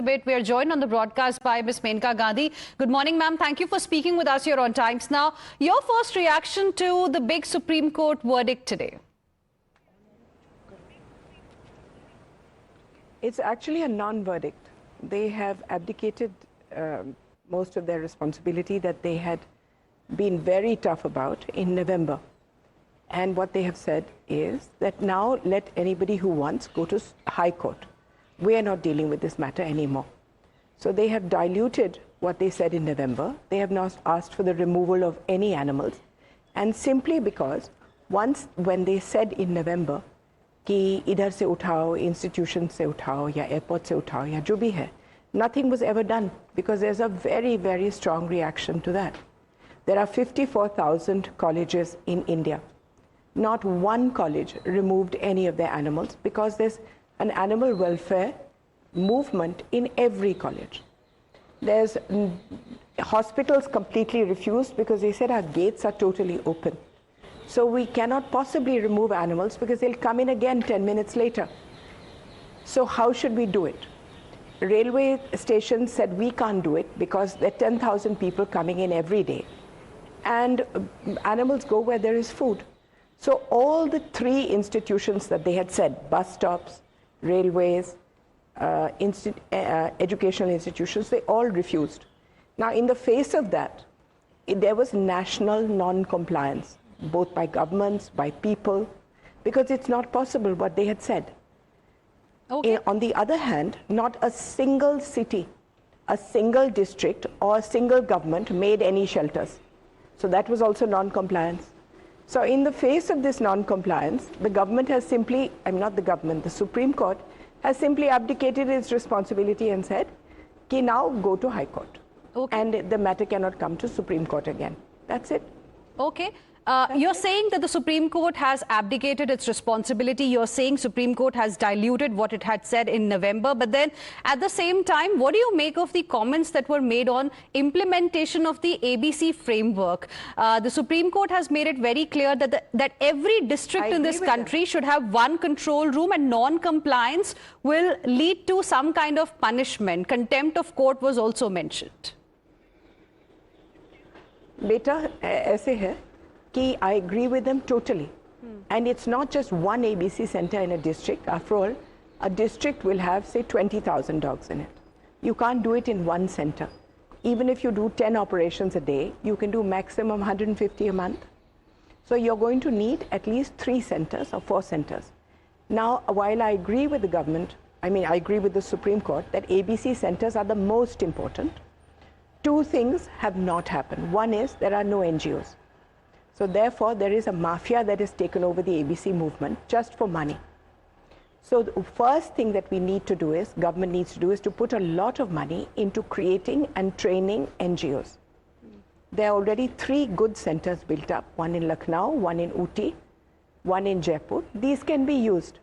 bit. We are joined on the broadcast by Ms. Maneka Gandhi. Good morning, ma'am. Thank you for speaking with us here on Times Now. Your first reaction to the big Supreme Court verdict today? It's actually a non-verdict. They have abdicated most of their responsibility that they had been very tough about in November. And what they have said is that now let anybody who wants go to High Court. We are not dealing with this matter anymore. So they have diluted what they said in November. They have not asked for the removal of any animals. And simply because when they said in November कि इधर से उठाओ, institution से उठाओ या airport से उठाओ या जो भी है, nothing was ever done because there's a very, very strong reaction to that. There are 54,000 colleges in India. Not one college removed any of their animals because there's an animal welfare movement in every college. There's hospitals completely refused because they said our gates are totally open. So we cannot possibly remove animals because they'll come in again 10 minutes later. So how should we do it? Railway stations said we can't do it because there are 10,000 people coming in every day. And animals go where there is food. So all the three institutions that they had said, bus stops, railways, educational institutions, they all refused. Now in the face of that, there was national non-compliance, both by governments, by people, because it's not possible what they had said. Okay. On the other hand, not a single city, a single district or a single government made any shelters. So that was also non-compliance. So in the face of this non-compliance, the government has simply, not the government, the Supreme Court has simply abdicated its responsibility and said, "Ki now go to High Court." Okay. And the matter cannot come to Supreme Court again. That's it. Okay. You're saying that the Supreme Court has abdicated its responsibility. You're saying Supreme Court has diluted what it had said in November. But then at the same time, what do you make of the comments that were made on implementation of the ABC framework? The Supreme Court has made it very clear that every district in this country should have one control room, and non-compliance will lead to some kind of punishment. Contempt of court was also mentioned. Beta, ऐसे है कि I agree with them totally. And it's not just one ABC center in a district. After all, a district will have, say, 20,000 dogs in it. You can't do it in one center. Even if you do 10 operations a day, you can do maximum 150 a month. So you're going to need at least 3 centers or 4 centers. Now, while I agree with the government, I agree with the Supreme Court that ABC centers are the most important, 2 things have not happened. One is there are no NGOs. So therefore, there is a mafia that has taken over the ABC movement just for money. So the first thing that we need to do is, government needs to do, is to put a lot of money into creating and training NGOs. There are already 3 good centers built up, one in Lucknow, one in Ooty, one in Jaipur. These can be used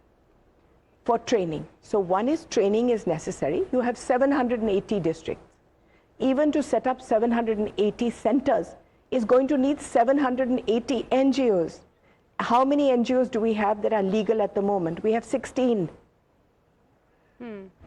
for training. So one is training is necessary. You have 780 districts. Even to set up 780 centers is going to need 780 NGOs. How many NGOs do we have that are legal at the moment? We have 16.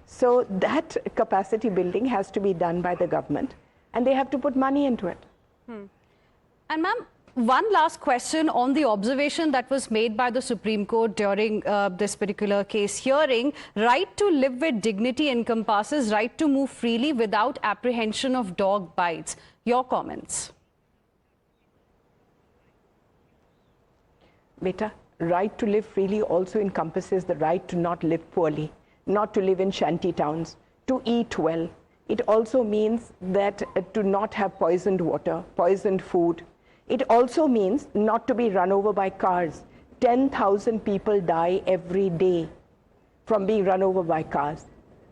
So that capacity building has to be done by the government, and they have to put money into it. And ma'am, one last question on the observation that was made by the Supreme Court during this particular case hearing. Right to live with dignity encompasses right to move freely without apprehension of dog bites. Your comments? Beta, right to live freely also encompasses the right to not live poorly, not to live in shanty towns, to eat well. It also means that to not have poisoned water, poisoned food. It also means not to be run over by cars. 10,000 people die every day from being run over by cars.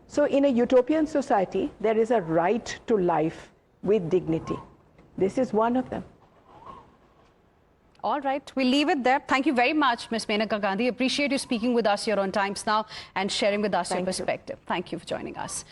So in a utopian society, there is a right to life with dignity. This is one of them. All right, we'll leave it there. Thank you very much, Ms. Maneka Gandhi. Appreciate you speaking with us here on Times Now and sharing with us your perspective. Thank you for joining us.